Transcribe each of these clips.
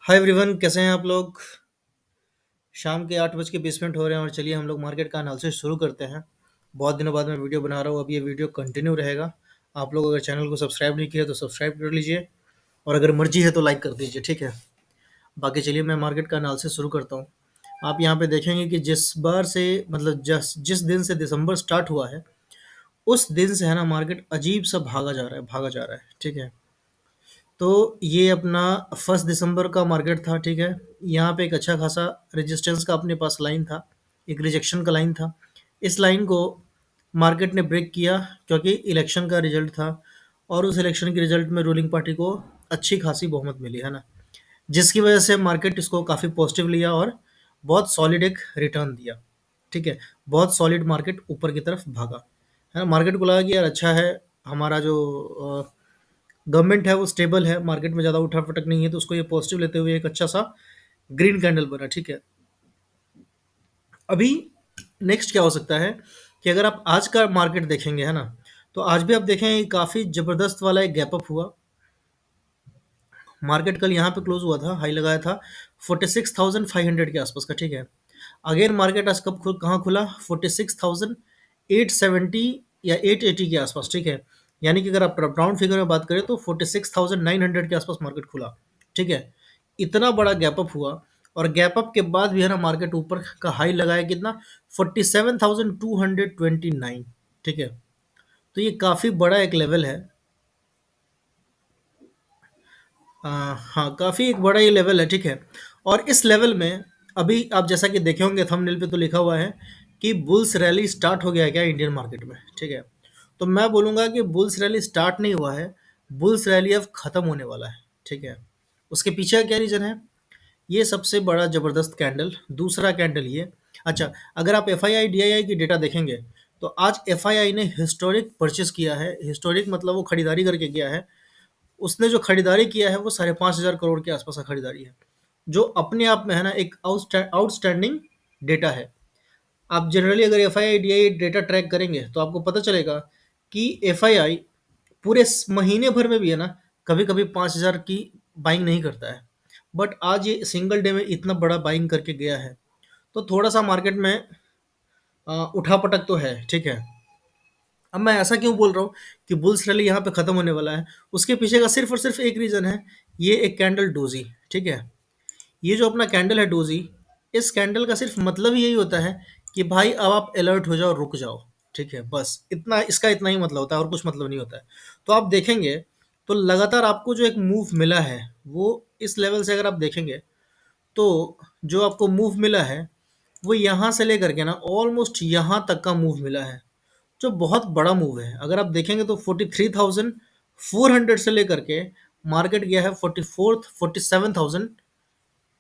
Hi everyone, कैसे हैं आप लोग। शाम के 8:20 हो रहे हैं और चलिए हम लोग मार्केट का एनालिसिस शुरू करते हैं। बहुत दिनों बाद मैं वीडियो बना रहा हूँ। अब ये वीडियो कंटिन्यू रहेगा। आप लोग अगर चैनल को सब्सक्राइब नहीं किया तो सब्सक्राइब कर लीजिए और अगर मर्जी है तो लाइक कर दीजिए, ठीक है। बाकी चलिए मैं मार्केट का एनालिसिस शुरू करता हूँ। आप यहाँ पे देखेंगे कि जिस बार से मतलब जिस जिस दिन से दिसंबर स्टार्ट हुआ है, उस दिन से है ना मार्केट अजीब सा भागा जा रहा है, ठीक है। तो ये अपना 1 दिसंबर का मार्केट था, ठीक है। यहाँ पे एक अच्छा खासा रेजिस्टेंस का अपने पास लाइन था, एक रिजेक्शन का लाइन था। इस लाइन को मार्केट ने ब्रेक किया क्योंकि इलेक्शन का रिजल्ट था और उस इलेक्शन के रिजल्ट में रूलिंग पार्टी को अच्छी खासी बहुमत मिली, है ना। जिसकी वजह से मार्केट इसको काफ़ी पॉजिटिव लिया और बहुत सॉलिड एक रिटर्न दिया, ठीक है। बहुत सॉलिड मार्केट ऊपर की तरफ भागा, है ना। मार्केट को लगा कि यार अच्छा है, हमारा जो गवर्नमेंट है वो स्टेबल है, मार्केट में ज़्यादा उठा-पटक नहीं है, तो उसको ये पॉजिटिव लेते हुए एक अच्छा-सा ग्रीन कैंडल बना, ठीक है। अभी नेक्स्ट क्या हो सकता है कि अगर आप आज का मार्केट देखेंगे, है ना, तो आज भी आप देखेंगे काफ़ी ज़बरदस्त वाला एक गैप अप हुआ। मार्केट कल यहाँ पे क्लोज़ हुआ था, हाई लगाया था 46,500 के आसपास का, ठीक है। अगेन मार्केट आज कब कहाँ खुला, 46,870 या 880 के आसपास, ठीक है। यानी कि अगर आप राउंड फिगर में बात करें तो 46,900 के आसपास मार्केट खुला, ठीक है। इतना बड़ा गैप अप हुआ और गैप अप के बाद भी है ना मार्केट ऊपर का हाई लगाया कितना, 47,229, ठीक है। तो ये काफ़ी बड़ा एक लेवल है। हाँ, काफ़ी एक बड़ा ये लेवल है, ठीक है। और इस लेवल में अभी आप जैसा कि देखे होंगे थंबनेल पे तो लिखा हुआ है कि बुल्स रैली स्टार्ट हो गया है क्या इंडियन मार्केट में, ठीक है। तो मैं बोलूँगा कि बुल्स रैली स्टार्ट नहीं हुआ है, बुल्स रैली अब ख़त्म होने वाला है, ठीक है। उसके पीछे का क्या रीज़न है, ये सबसे बड़ा ज़बरदस्त कैंडल, दूसरा कैंडल ये। अच्छा, अगर आप एफआईआई डीआईआई की डेटा देखेंगे तो आज एफआईआई ने हिस्टोरिक परचेस किया है। हिस्टोरिक मतलब वो खरीदारी करके किया है। उसने जो खरीदारी किया है वो 5,500 करोड़ के आसपास का खरीदारी है, जो अपने आप में है ना एक आउटस्टैंडिंग डेटा है। आप जनरली अगर F I I D I data track करेंगे तो आपको पता चलेगा कि एफ आई आई पूरे महीने भर में भी है ना कभी कभी 5,000 की बाइंग नहीं करता है, बट आज ये सिंगल डे में इतना बड़ा बाइंग करके गया है। तो थोड़ा सा मार्केट में उठापटक तो है, ठीक है। अब मैं ऐसा क्यों बोल रहा हूँ कि बुल्स रैली यहाँ पे ख़त्म होने वाला है, उसके पीछे का सिर्फ और सिर्फ एक रीज़न है, ये एक कैंडल डोजी, ठीक है। ये जो अपना कैंडल है डोजी, इस कैंडल का सिर्फ मतलब ही यही होता है कि भाई अब आप अलर्ट हो जाओ, रुक जाओ, ठीक है। बस इतना, इसका इतना ही मतलब होता है और कुछ मतलब नहीं होता है। तो आप देखेंगे तो लगातार आपको जो एक मूव मिला है वो इस लेवल से अगर आप देखेंगे तो जो आपको मूव मिला है वो यहाँ से लेकर के ना ऑलमोस्ट यहाँ तक का मूव मिला है, जो बहुत बड़ा मूव है। अगर आप देखेंगे तो 43,400 से लेकर के मार्केट गया है 47,000,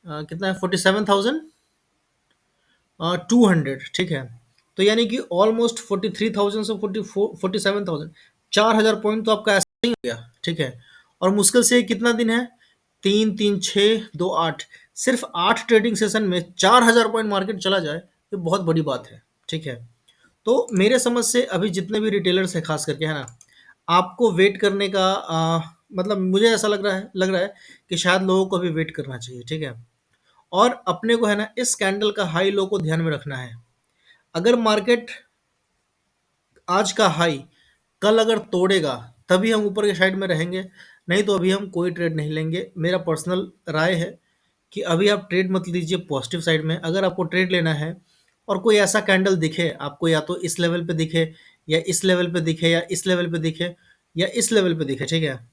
कितना है 47,200, ठीक है। तो यानी कि ऑलमोस्ट 43,000 से 47,000, 4,000 पॉइंट तो आपका ऐसा ही हो गया, ठीक है। और मुश्किल से कितना दिन है, 3 3 6 2 8, सिर्फ 8 ट्रेडिंग सेशन में 4,000 पॉइंट मार्केट चला जाए, ये बहुत बड़ी बात है, ठीक है। तो मेरे समझ से अभी जितने भी रिटेलर्स हैं खास करके, है ना, आपको वेट करने का मतलब मुझे ऐसा लग रहा है कि शायद लोगों को अभी वेट करना चाहिए, ठीक है। और अपने को है ना इस कैंडल का हाई लो को ध्यान में रखना है। अगर मार्केट आज का हाई कल अगर तोड़ेगा तभी हम ऊपर के साइड में रहेंगे, नहीं तो अभी हम कोई ट्रेड नहीं लेंगे। मेरा पर्सनल राय है कि अभी आप ट्रेड मत लीजिए पॉजिटिव साइड में। अगर आपको ट्रेड लेना है और कोई ऐसा कैंडल दिखे आपको, या तो इस लेवल पे दिखे या इस लेवल पे दिखे या इस लेवल पे दिखे या इस लेवल पे दिखे, ठीक है।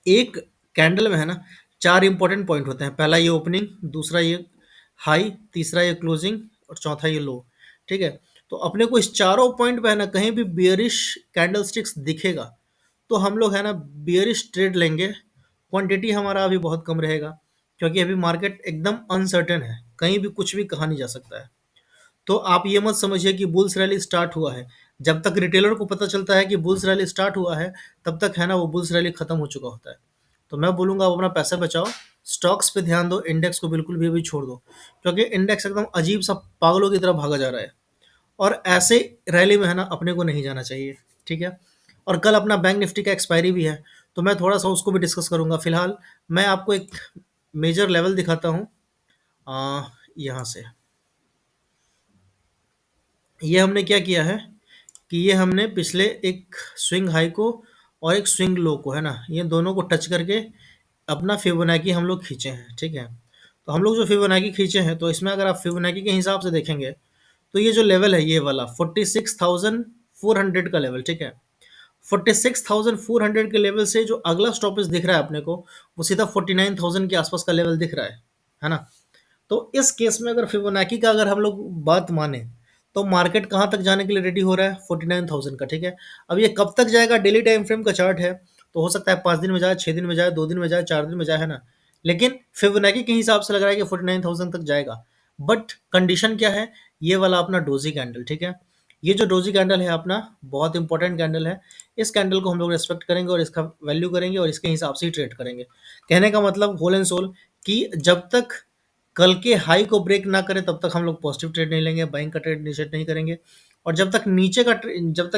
एक कैंडल में है ना 4 इंपॉर्टेंट पॉइंट होते हैं। पहला ये ओपनिंग, दूसरा ये हाई, तीसरा ये क्लोजिंग और चौथा ये लो, ठीक है। तो अपने को इस चारों पॉइंट पे है ना कहीं भी बियरिश कैंडलस्टिक्स दिखेगा तो हम लोग है ना बियरिश ट्रेड लेंगे। क्वांटिटी हमारा अभी बहुत कम रहेगा क्योंकि अभी मार्केट एकदम अनसर्टेन है, कहीं भी कुछ भी कहा नहीं जा सकता है। तो आप ये मत समझिए कि बुल्स रैली स्टार्ट हुआ है। जब तक रिटेलर को पता चलता है कि बुल्स रैली स्टार्ट हुआ है, तब तक है ना वो बुल्स रैली खत्म हो चुका होता है। तो मैं बोलूँगा आप अपना पैसा बचाओ, स्टॉक्स पे ध्यान दो, इंडेक्स को बिल्कुल भी अभी छोड़ दो, क्योंकि इंडेक्स एकदम अजीब सा पागलों की तरह भागा जा रहा है और ऐसे रैली में है ना अपने को नहीं जाना चाहिए, ठीक है। और कल अपना बैंक निफ्टी का एक्सपायरी भी है, तो मैं थोड़ा सा उसको भी डिस्कस करूंगा। फिलहाल मैं आपको एक मेजर लेवल दिखाता हूँ यहाँ से। ये हमने क्या किया है कि ये हमने पिछले एक स्विंग हाई को और एक स्विंग लो को, है ना, ये दोनों को टच करके अपना फिबोनाची हम लोग खींचे हैं, ठीक है। तो हम लोग जो फिबोनाची खींचे हैं, तो इसमें अगर आप फिबोनाची के हिसाब से देखेंगे, तो ये जो लेवल है ये वाला 46,400 का लेवल, ठीक है। 46,400 के लेवल से जो अगला स्टॉपेज दिख रहा है अपने को, वो सीधा 49,000 के आसपास का लेवल दिख रहा है ना। तो इस केस में अगर फिबोनाची का अगर हम लोग बात माने, तो मार्केट कहाँ तक जाने के लिए रेडी हो रहा है, 49,000 का, ठीक है। अब ये कब तक जाएगा, डेली टाइम फ्रेम का चार्ट है, तो हो सकता है 5 दिन में जाए, 6 दिन में जाए, 2 दिन में जाए, 4 दिन में जाए, है ना। लेकिन फिबोनाची के हिसाब से लग रहा है कि 49,000 तक जाएगा। बट कंडीशन क्या है, ये वाला अपना डोजी कैंडल, ठीक है। ये जो डोजी कैंडल है अपना, बहुत इंपॉर्टेंट कैंडल है। इस कैंडल को हम लोग रेस्पेक्ट करेंगे और इसका वैल्यू करेंगे और इसके हिसाब से ही ट्रेड करेंगे। कहने का मतलब होल एंड सोल कि जब तक कल के हाई को ब्रेक ना करे तब तक हम लोग पॉजिटिव ट्रेड नहीं लेंगे, बाइंग का ट्रेड इनिशिएट नहीं करेंगे। और जब तक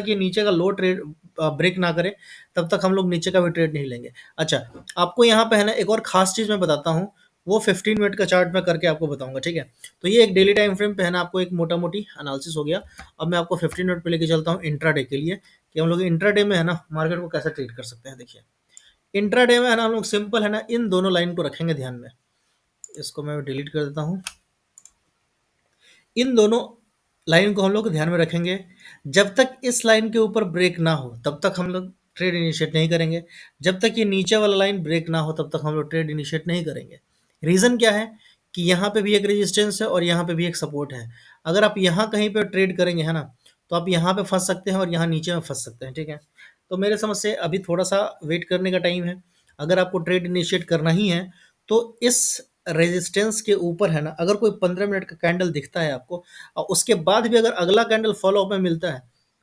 ये नीचे का लो ट्रेड ब्रेक ना करे, तब तक हम लोग नीचे का भी ट्रेड नहीं लेंगे। अच्छा, आपको यहाँ पे है ना एक और खास चीज़ मैं बताता हूँ, वो 15 मिनट का चार्ट में करके आपको बताऊंगा, ठीक है। तो ये एक डेली टाइम फ्रेम पे है ना, आपको एक मोटा मोटी एनालिसिस हो गया। अब मैं आपको 15 मिनट पे लेके चलता हूँ इंट्राडे के लिए, कि हम लोग इंट्राडे में है ना मार्केट को कैसे ट्रेड कर सकते हैं। देखिए, इंट्राडे में है ना हम लोग सिंपल है ना इन दोनों लाइन को रखेंगे ध्यान में। इसको मैं डिलीट कर देता हूँ। इन दोनों लाइन को हम लोग ध्यान में रखेंगे। जब तक इस लाइन के ऊपर ब्रेक ना हो तब तक हम लोग ट्रेड इनिशिएट नहीं करेंगे। जब तक ये नीचे वाला लाइन ब्रेक ना हो तब तक हम लोग ट्रेड इनिशिएट नहीं करेंगे। रीज़न क्या है कि यहाँ पे भी एक रेजिस्टेंस है और यहाँ पे भी एक सपोर्ट है। अगर आप यहाँ कहीं पे ट्रेड करेंगे, है ना, तो आप यहाँ पे फंस सकते हैं और यहाँ नीचे में फंस सकते हैं, ठीक है। तो मेरे समझ से अभी थोड़ा सा वेट करने का टाइम है। अगर आपको ट्रेड इनिशिएट करना ही है, तो इस रेजिस्टेंस के ऊपर है ना, अगर कोई 15 मिनट का कैंडल दिखता है आपको और उसके बाद भी अगर अगला कैंडल फॉलो अप में मिलता है,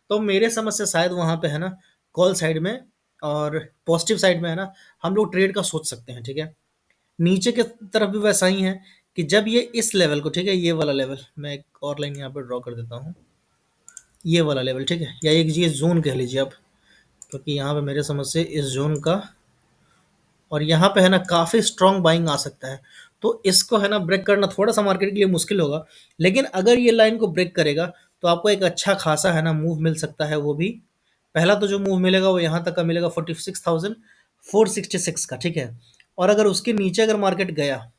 तो मेरे समझ से शायद वहाँ पे है ना कॉल साइड में और पॉजिटिव साइड में है ना हम लोग ट्रेड का सोच सकते हैं, ठीक है। नीचे की तरफ भी वैसा ही है कि जब ये इस लेवल को, ठीक है, ये वाला लेवल मैं एक और लाइन यहाँ पे ड्रॉ कर देता हूँ, ये वाला लेवल, ठीक है, या एक ये जोन कह लीजिए आप, क्योंकि यहाँ पे मेरे समझ से इस जोन का और यहाँ पे है ना काफ़ी स्ट्रॉन्ग बाइंग आ सकता है। तो इसको है ना ब्रेक करना थोड़ा सा मार्केट के लिए मुश्किल होगा, लेकिन अगर ये लाइन को ब्रेक करेगा तो आपको एक अच्छा खासा है ना मूव मिल सकता है। वो भी पहला तो जो मूव मिलेगा वो यहाँ तक का मिलेगा 46,466 का, ठीक है। और अगर उसके नीचे अगर मार्केट गया,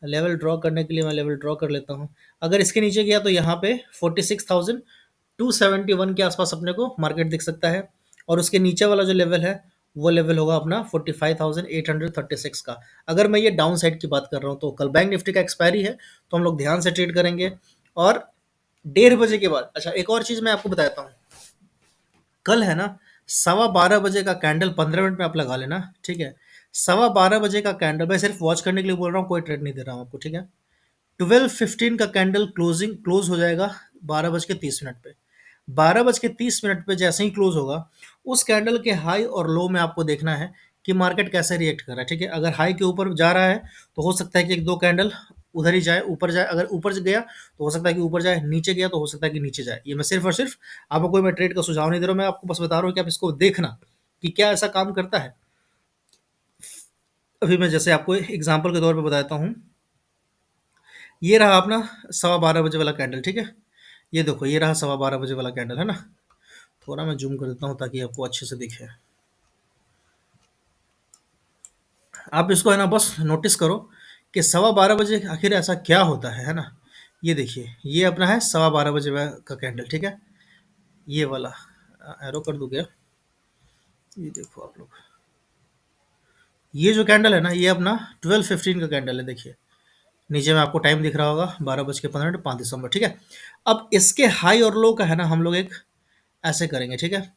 लेवल ड्रॉ करने के लिए मैं लेवल ड्रॉ कर लेता हूँ, अगर इसके नीचे गया तो यहाँ पे 46,271 के आसपास अपने को मार्केट दिख सकता है। और उसके नीचे वाला जो लेवल है वो लेवल होगा अपना 45,836 का। अगर मैं ये डाउन साइड की बात कर रहा हूँ, तो कल बैंक निफ्टी का एक्सपायरी है, तो हम लोग ध्यान से ट्रेड करेंगे। और 1:30 बजे के बाद, अच्छा एक और चीज़ मैं आपको बताता हूँ, कल है ना 12:15 बजे का कैंडल 15 मिनट में आप लगा लेना, ठीक है। 12:15 बजे का कैंडल मैं सिर्फ वॉच करने के लिए बोल रहा हूँ, कोई ट्रेड नहीं दे रहा हूँ आपको, ठीक है। 12:15 का कैंडल क्लोज हो जाएगा 12:30 पे। 12:30 पे जैसे ही क्लोज होगा, उस कैंडल के हाई और लो में आपको देखना है कि मार्केट कैसे रिएक्ट कर रहा है, ठीक है। अगर हाई के ऊपर जा रहा है तो हो सकता है कि एक दो कैंडल उधर ही जाए, ऊपर जाए। अगर ऊपर गया तो हो सकता है कि ऊपर जाए, नीचे गया तो हो सकता है कि नीचे जाए। ये मैं सिर्फ और सिर्फ आपको कोई मैं ट्रेड का सुझाव नहीं दे रहा हूँ, मैं आपको बस बता रहा हूँ कि आप इसको देखना कि क्या ऐसा काम करता है। अभी मैं जैसे आपको एग्जाम्पल के तौर पर बताता हूँ, ये रहा अपना 12:15 बजे वाला कैंडल, ठीक है। ये देखो, ये रहा 12:15 बजे वाला कैंडल, है ना। थोड़ा मैं जूम कर देता हूँ ताकि आपको अच्छे से दिखे। आप इसको है ना बस नोटिस करो कि 12:15 बजे आखिर ऐसा क्या होता है ना। ये देखिए, ये अपना है 12:15 बजे का कैंडल, ठीक है। ये वाला एरो कर दूं क्या, ये देखो आप लोग, ये जो कैंडल है ना ये अपना 12:15 का कैंडल है। देखिए नीचे में आपको टाइम दिख रहा होगा, 12:15 5 दिसंबर, ठीक है। अब इसके हाई और लो का है ना हम लोग एक ऐसे करेंगे, ठीक है,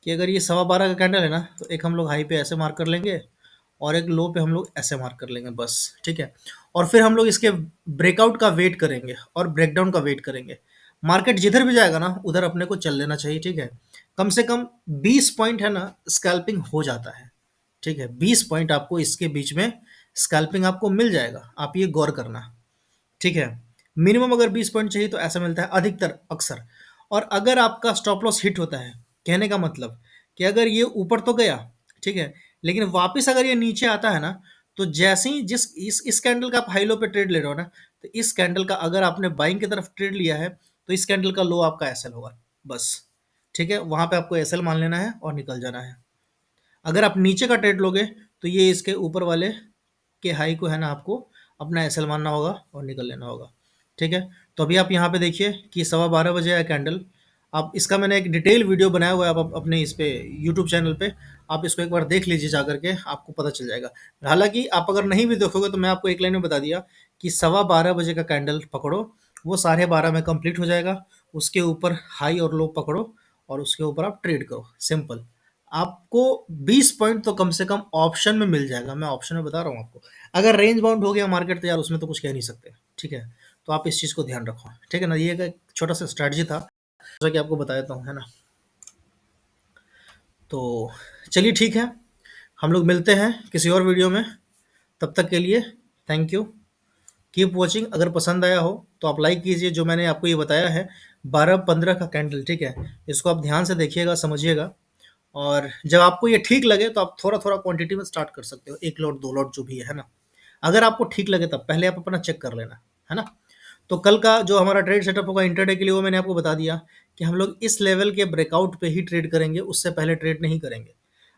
कि अगर ये 12:15 का कैंडल है ना, तो एक हम लोग हाई पे ऐसे मार्क कर लेंगे और एक लो पे हम लोग ऐसे मार्क कर लेंगे, बस, ठीक है। और फिर हम लोग इसके ब्रेकआउट का वेट करेंगे और ब्रेकडाउन का वेट करेंगे। मार्केट जिधर भी जाएगा ना उधर अपने को चल लेना चाहिए, ठीक है। कम से कम 20 पॉइंट है ना स्कैल्पिंग हो जाता है, ठीक है। 20 पॉइंट आपको इसके बीच में स्कैल्पिंग आपको मिल जाएगा, आप ये गौर करना, ठीक है। मिनिमम अगर 20 पॉइंट चाहिए तो ऐसा मिलता है अधिकतर अक्सर। और अगर आपका स्टॉप लॉस हिट होता है, कहने का मतलब कि अगर ये ऊपर तो गया, ठीक है, लेकिन वापस अगर ये नीचे आता है ना, तो जैसे ही जिस इस कैंडल का आप हाई लो पे ट्रेड ले रहे हो ना, तो इस कैंडल का अगर आपने बाइंग की तरफ ट्रेड लिया है, तो इस कैंडल का लो आपका एसएल होगा बस। ठीक है, वहां पे आपको एसएल मान लेना है और निकल जाना है। अगर आप नीचे का ट्रेड लोगे, तो ये इसके ऊपर वाले के हाई को है ना आपको अपना एसएल मानना होगा और निकल लेना होगा। ठीक है, तो अभी आप यहाँ पे देखिए कि 12:15 बजे है कैंडल। आप इसका मैंने एक डिटेल वीडियो बनाया हुआ है, आप अपने इस पे यूट्यूब चैनल पे, आप इसको एक बार देख लीजिए जा करके, आपको पता चल जाएगा। हालांकि आप अगर नहीं भी देखोगे तो मैं आपको एक लाइन में बता दिया कि 12:15 बजे का कैंडल पकड़ो, वो 12:30 में कंप्लीट हो जाएगा। उसके ऊपर हाई और लो पकड़ो और उसके ऊपर आप ट्रेड करो, सिंपल। आपको 20 पॉइंट तो कम से कम ऑप्शन में मिल जाएगा, मैं ऑप्शन में बता रहा हूँ आपको। अगर रेंज बाउंड हो गया मार्केट तो यार उसमें तो कुछ कह नहीं सकते। ठीक है, तो आप इस चीज़ को ध्यान रखो। ठीक है ना, ये एक छोटा सा स्ट्रैटेजी था जैसा कि आपको बताया था, है ना। तो चलिए ठीक है, हम लोग मिलते हैं किसी और वीडियो में। तब तक के लिए थैंक यू, कीप वॉचिंग। अगर पसंद आया हो तो आप लाइक कीजिए, जो मैंने आपको ये बताया है 12-15 का कैंडल। ठीक है, इसको आप ध्यान से देखिएगा, समझिएगा। और जब आपको ये ठीक लगे तो आप थोड़ा-थोड़ा क्वांटिटी में स्टार्ट कर सकते हो, 1 लॉट 2 लॉट जो भी है ना। अगर आपको ठीक लगे तब पहले आप अपना चेक कर लेना, है ना। तो कल का जो हमारा ट्रेड सेटअप होगा इंट्राडे के लिए, वो मैंने आपको बता दिया कि हम लोग इस लेवल के ब्रेकआउट पे ही ट्रेड करेंगे, उससे पहले ट्रेड नहीं करेंगे।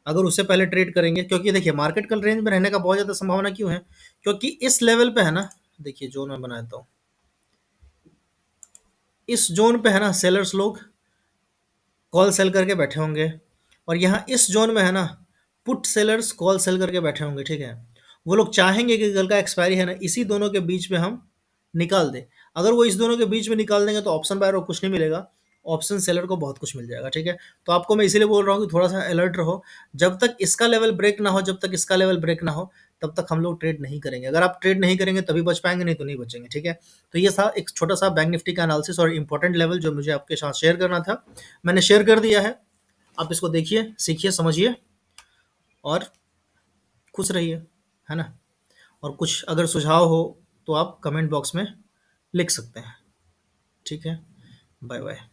अगर उससे पहले ट्रेड करेंगे, क्योंकि देखिए मार्केट कल रेंज में रहने का बहुत ज़्यादा संभावना क्यों है, क्योंकि इस लेवल पे है ना, देखिए जोन मैं बना देता हूँ, इस जोन पे है ना सेलर्स लोग कॉल सेल करके बैठे होंगे, और यहाँ इस जोन में है ना पुट सेलर्स कॉल सेल करके बैठे होंगे। ठीक है, वो लोग चाहेंगे कि कल का एक्सपायरी है ना इसी दोनों के बीच में हम निकाल दें। अगर वो इस दोनों के बीच में निकाल देंगे तो ऑप्शन बायर को कुछ नहीं मिलेगा, ऑप्शन सेलर को बहुत कुछ मिल जाएगा। ठीक है, तो आपको मैं इसीलिए बोल रहा हूँ कि थोड़ा सा अलर्ट रहो। जब तक इसका लेवल ब्रेक ना हो, जब तक इसका लेवल ब्रेक ना हो, तब तक हम लोग ट्रेड नहीं करेंगे। अगर आप ट्रेड नहीं करेंगे तभी बच पाएंगे, नहीं तो नहीं बचेंगे। ठीक है, तो ये था एक छोटा सा बैंक निफ्टी का एनालिसिस और इंपॉर्टेंट लेवल जो मुझे आपके साथ शेयर करना था, मैंने शेयर कर दिया है। आप इसको देखिए, सीखिए, समझिए और खुश रहिए, है ना। और कुछ अगर सुझाव हो तो आप कमेंट बॉक्स में लिख सकते हैं। ठीक है, बाय बाय।